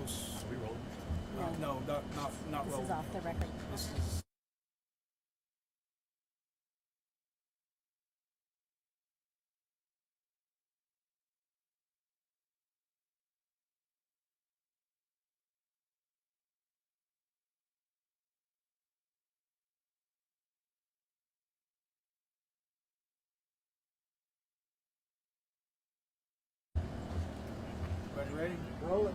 almost. Are we rolling? No, not This rolling. is off the record. This is. Everybody ready? Roll it.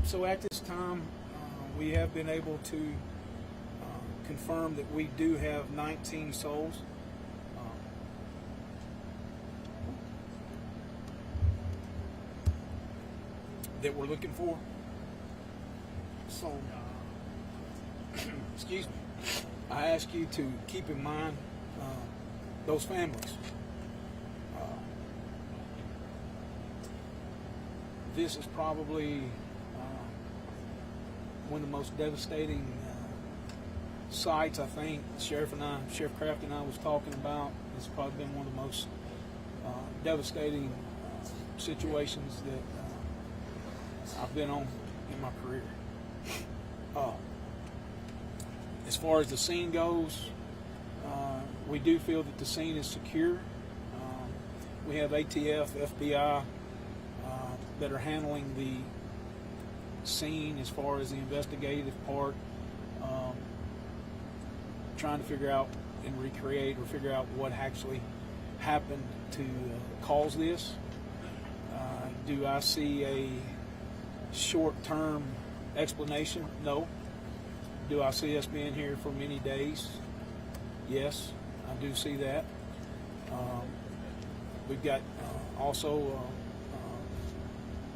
So at this time, we have been able to confirm that we do have 19 souls. That we're looking for. So, excuse me, I ask you to keep in mind those families. This is probably one of the most devastating sights. I think Sheriff Kraft and I was talking about. It's probably been one of the most devastating situations that I've been on in my career. As far as the scene goes, we do feel that the scene is secure. We have ATF, FBI that are handling the scene as far as the investigative part, trying to figure out and recreate or figure out what actually happened to cause this. Do I see a short-term explanation? No. Do I see us being here for many days? Yes, I do see that. We've got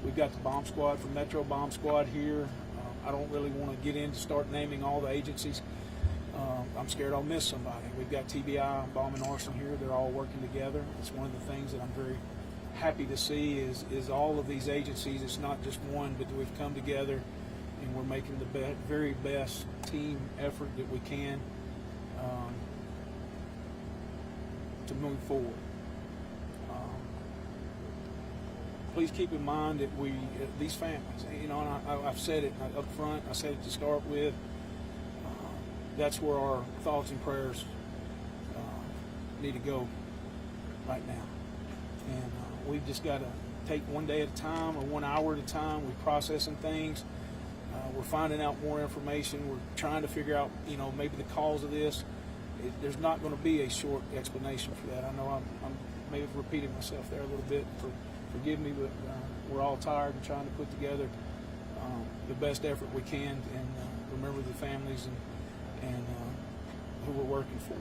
we've got the bomb squad from Metro Bomb Squad here. I don't really want to get in to start naming all the agencies. I'm scared I'll miss somebody. We've got TBI, Bomb and Arson here. They're all working together. It's one of the things that I'm very happy to see is all of these agencies. It's not just one, but we've come together and we're making the very best team effort that we can to move forward. Please keep in mind that these families, and I've said it up front, I said it to start with, that's where our thoughts and prayers need to go right now. And we've just got to take one day at a time or 1 hour at a time. We're processing things. We're finding out more information. We're trying to figure out, maybe the cause of this. There's not going to be a short explanation for that. I know I'm maybe repeating myself there a little bit. Forgive me, but we're all tired and trying to put together the best effort we can and remember the families and who we're working for.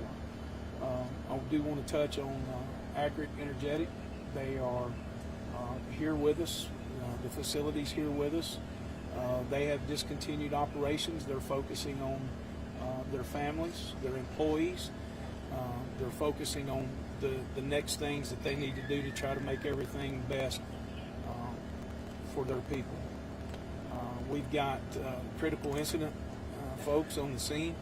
I do want to touch on Accurate Energetic. They are here with us. The facility's here with us. They have discontinued operations. They're focusing on their families, their employees. They're focusing on the next things that they need to do to try to make everything best for their people. We've got critical incident folks on the scene.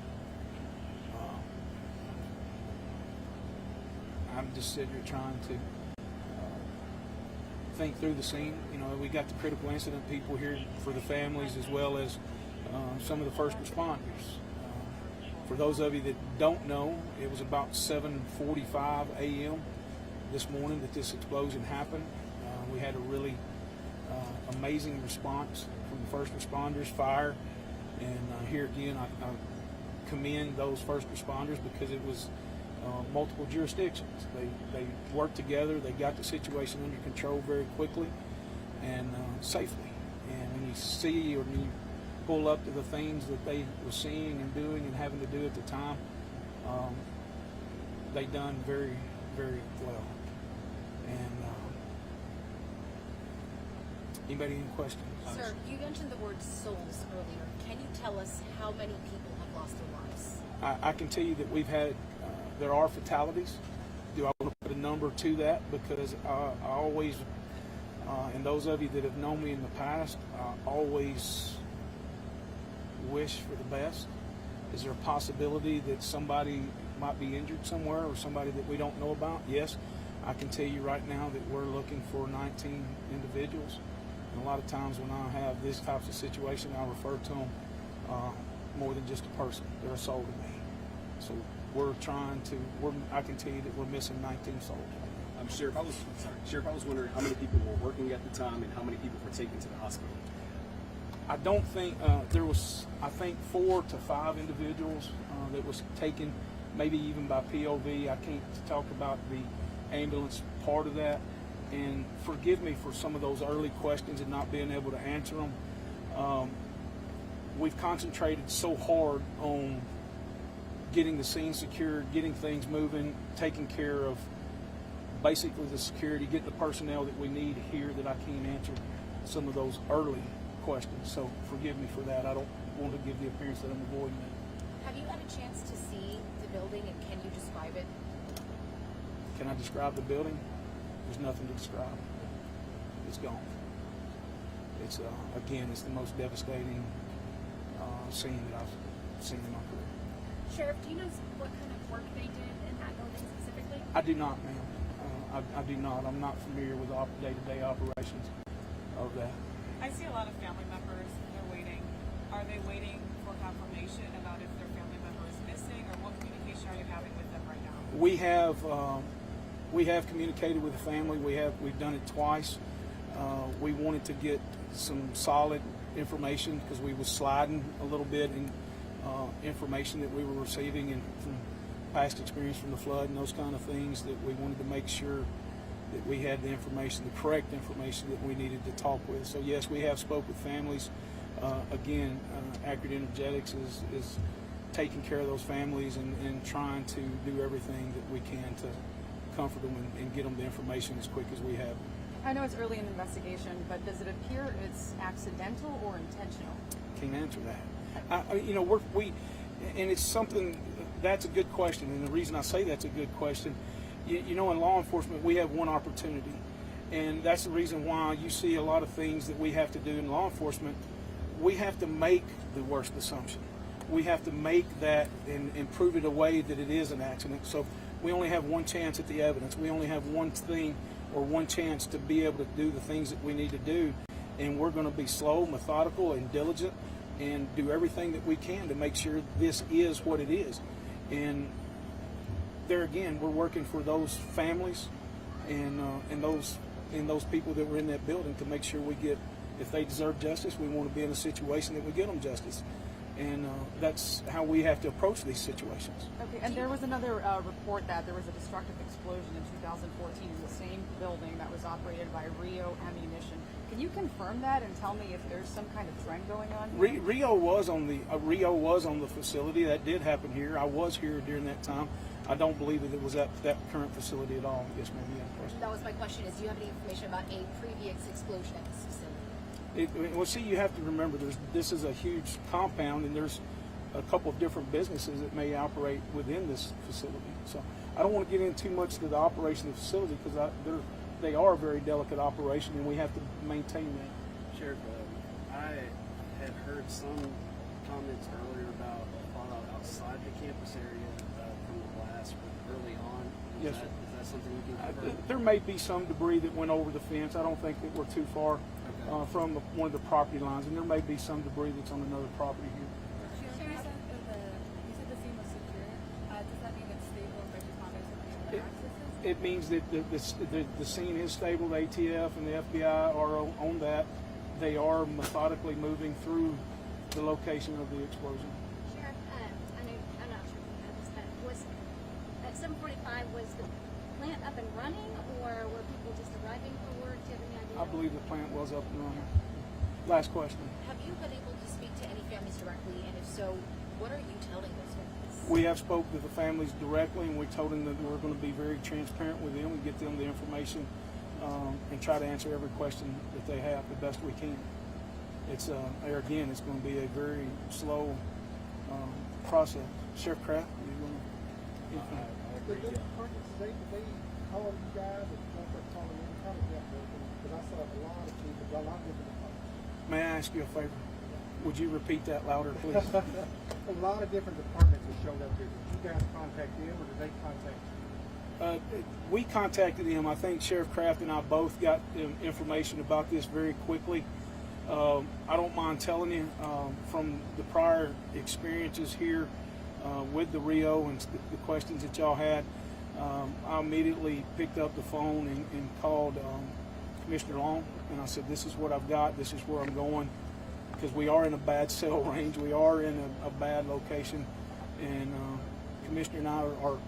I'm just sitting here trying to think through the scene. We got the critical incident people here for the families as well as some of the first responders. For those of you that don't know, it was about 7:45 a.m. this morning that this explosion happened. We had a really amazing response from the first responders, fire, and here again I commend those first responders because it was multiple jurisdictions. They worked together. They got the situation under control very quickly and safely. And when you see or when you pull up to the things that they were seeing and doing and having to do at the time, they done very, very well. And anybody any questions? Sir, you mentioned the word souls earlier. Can you tell us how many people have lost their lives? I can tell you that we've had, there are fatalities. Do I want to put a number to that? Because I always, and those of you that have known me in the past, I always wish for the best. Is there a possibility that somebody might be injured somewhere or somebody that we don't know about? Yes, I can tell you right now that we're looking for 19 individuals. And a lot of times when I have this types of situation, I refer to them more than just a person. They're a soul to me. So we're trying to. I can tell you that we're missing 19 souls. Sheriff, I was wondering how many people were working at the time and how many people were taken to the hospital. I don't think there was. I think 4 to 5 individuals that was taken, maybe even by POV. I can't talk about the ambulance part of that. And forgive me for some of those early questions and not being able to answer them. We've concentrated so hard on getting the scene secured, getting things moving, taking care of basically the security, get the personnel that we need here, that I can't answer some of those early questions. So forgive me for that. I don't want to give the appearance that I'm avoiding it. Have you had a chance to see the building, and can you describe it? Can I describe the building? There's nothing to describe. It's gone. It's again, it's the most devastating scene that I've seen in my career. Sheriff, do you know what kind of work they did in that building specifically? I do not, ma'am. I do not. I'm not familiar with the day-to-day operations of that. I see a lot of family members, they're waiting. Are they waiting for confirmation about if their family member is missing, or what communication are you having with them right now? We have communicated with the family. We've done it twice. We wanted to get some solid information because we was sliding a little bit in information that we were receiving and from past experience from the flood and those kind of things, that we wanted to make sure that we had the information, the correct information that we needed to talk with. So yes, we have spoke with families. Again, Accurate Energetics is taking care of those families and trying to do everything that we can to comfort them and get them the information as quick as we have. I know it's early in the investigation, but does it appear it's accidental or intentional? Can't answer that. And it's something. That's a good question, and the reason I say that's a good question, in law enforcement we have one opportunity, and that's the reason why you see a lot of things that we have to do in law enforcement. We have to make the worst assumption. We have to make that and prove it away that it is an accident. So we only have one chance at the evidence. We only have one thing or one chance to be able to do the things that we need to do, and we're going to be slow, methodical, and diligent, and do everything that we can to make sure this is what it is. And there again, we're working for those families and those people that were in that building to make sure we get, if they deserve justice, we want to be in a situation that we get them justice. And that's how we have to approach these situations. Okay, and there was another report that there was a destructive explosion in 2014 in the same building that was operated by Rio Ammunition. Can you confirm that and tell me if there's some kind of trend going on here? Rio was on the facility. That did happen here. I was here during that time. I don't believe that it was at that current facility at all. Yes, ma'am. You have a question. That was my question. Is do you have any information about a previous explosion at this facility? Well, see, you have to remember, this is a huge compound, and there's a couple of different businesses that may operate within this facility. So I don't want to get into too much to the operation of the facility because they are a very delicate operation, and we have to maintain that. Sheriff, I had heard some comments earlier about fallout outside the campus area from the blast early on. Yes, sir. Is that something you can confirm? There may be some debris that went over the fence. I don't think that we're too far from one of the property lines, and there may be some debris that's on another property here. Sheriff, you said the scene was secure. Does that mean it's stable and first responders have been able to access it? It means that the scene is stable. The ATF and the FBI are on that. They are methodically moving through the location of the explosion. Sheriff, I'm not sure if you know this, but was at 7:45 was the plant up and running, or were people just arriving for work? Do you have any idea? I believe the plant was up and running. Last question. Have you been able to speak to any families directly, and if so, what are you telling those families? We have spoke to the families directly, and we told them that we're going to be very transparent with them and get them the information and try to answer every question that they have the best we can. It's going to be a very slow process. Sheriff Kraft, you want to? Did the department say that they called you guys or calling in? How did that work? Because I saw a lot of people, a lot of different departments. May I ask you a favor? Would you repeat that louder, please? A lot of different departments have showed up here. Did you guys contact them or did they contact you? We contacted him. I think Sheriff Kraft and I both got information about this very quickly. I don't mind telling you from the prior experiences here with the Rio and the questions that y'all had. I immediately picked up the phone and called Commissioner Long, and I said, this is what I've got, this is where I'm going, because we are in a bad cell range, we are in a bad location, and Commissioner and I are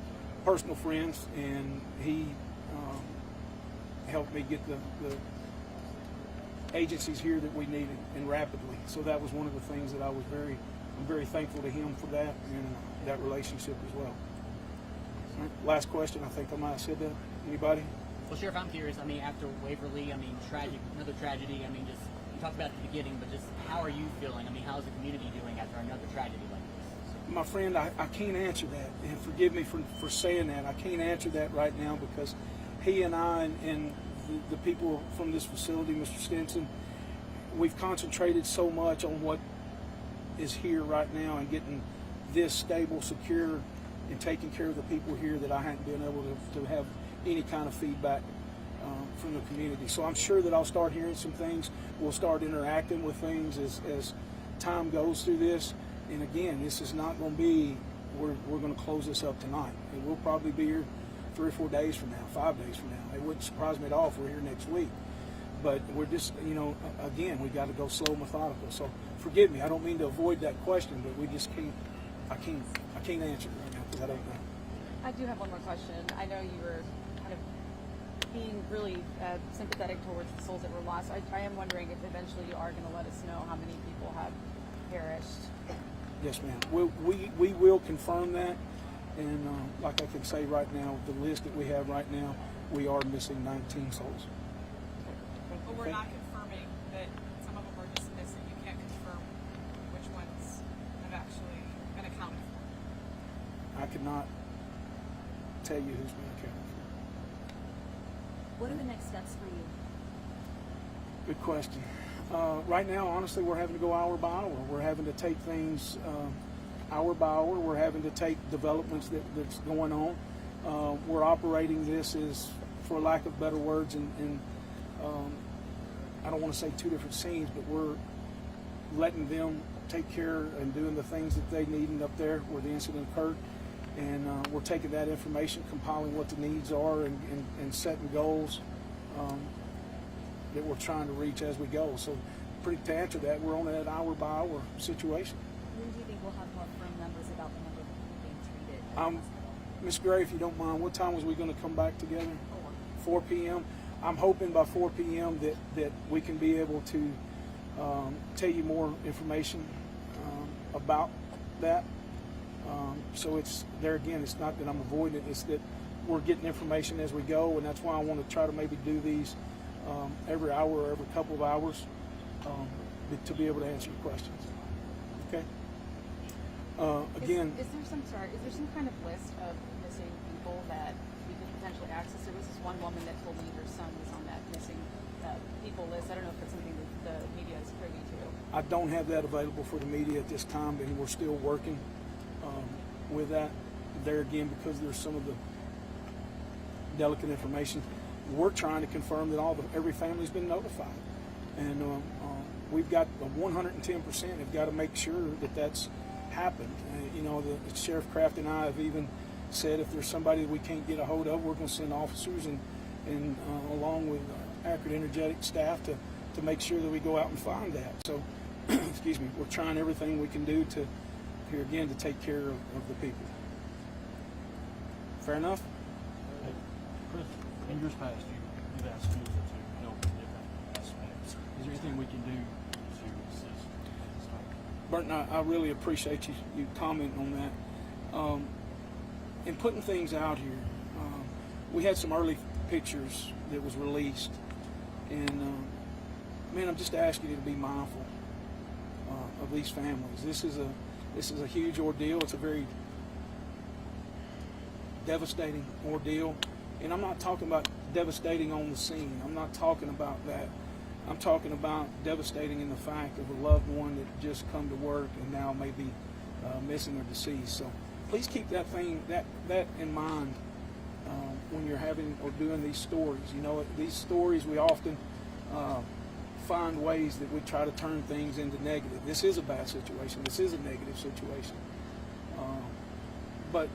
personal friends, and he helped me get the agencies here that we needed, and rapidly. So that was one of the things that I'm very thankful to him for that, and that relationship as well. All right, last question. I think I might have said that. Anybody? Well, Sheriff, I'm curious. I mean, after Waverly, I mean, another tragedy. I mean, just you talked about it at the beginning, but just how are you feeling? I mean, how's the community doing after another tragedy like this? My friend, I can't answer that, and forgive me for saying that. I can't answer that right now because he and I and the people from this facility, Mr. Stinson, we've concentrated so much on what is here right now and getting this stable, secure, and taking care of the people here that I hadn't been able to have any kind of feedback from the community. So I'm sure that I'll start hearing some things. We'll start interacting with things as time goes through this. And again, this is not going to be, we're going to close this up tonight. It will probably be here 3 or 4 days from now, 5 days from now. It wouldn't surprise me at all if we're here next week. But we're just, again, we got to go slow, methodical. So forgive me, I don't mean to avoid that question, but we just can't, I can't answer it right now because I don't know. I do have one more question. I know you were kind of being really sympathetic towards the souls that were lost. I am wondering if eventually you are going to let us know how many people have perished. Yes, ma'am. We will confirm that. And like I can say right now, the list that we have right now, we are missing 19 souls. But we're not confirming that some of them are just missing. You can't confirm which ones have actually been accounted for. I could not tell you who's been accounted What are the next steps for you? for. Good question. Right now, honestly, we're having to go hour by hour. We're having to take things hour by hour. We're having to take developments that's going on. We're operating this as, for lack of better words, and I don't want to say two different scenes, but we're letting them take care and doing the things that they need up there where the incident occurred. And we're taking that information, compiling what the needs are, and setting goals that we're trying to reach as we go. So to answer that, we're on that hour by hour situation. When do you think we'll have more firm numbers about the number of people being treated? Ms. Gray, if you don't mind, what time was we going to come back together? 4 p.m. I'm hoping by 4 p.m. that we can be able to tell you more information about that. So it's there again. It's not that I'm avoiding it. It's that we're getting information as we go, and that's why I want to try to maybe do these every hour or every couple of hours to be able to answer your questions. Okay. Again, Is there some kind of list of missing people that we could potentially access? There was this one woman that told me her son was on that missing people list. I don't know if it's something that the media is privy to. I don't have that available for the media at this time, and we're still working with that. There again, because there's some of the delicate information, we're trying to confirm that every family's been notified, and we've got 110% have got to make sure that that's happened. The Sheriff Kraft and I have even said if there's somebody that we can't get a hold of, we're going to send officers and along with accurate energetic staff to make sure that we go out and find that. So, excuse me, we're trying everything we can do to take care of the people. Fair enough? Chris, in years past, you've asked me to help in different aspects. Is there anything we can do to assist this time? Burton, I really appreciate you commenting on that. In putting things out here, we had some early pictures that was released, and man, I'm just asking you to be mindful of these families. This is a huge ordeal. It's a very devastating ordeal, and I'm not talking about devastating on the scene. I'm not talking about that. I'm talking about devastating in the fact of a loved one that just come to work and now may be missing or deceased. So please keep that in mind when you're having or doing these stories. You know, these stories we often find ways that we try to turn things into negative. This is a bad situation. This is a negative situation. But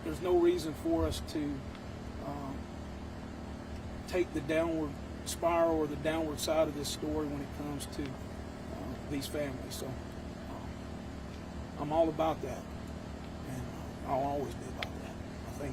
there's no reason for us to take the downward spiral or the downward side of this story when it comes to these families. So I'm all about that, and I'll always be about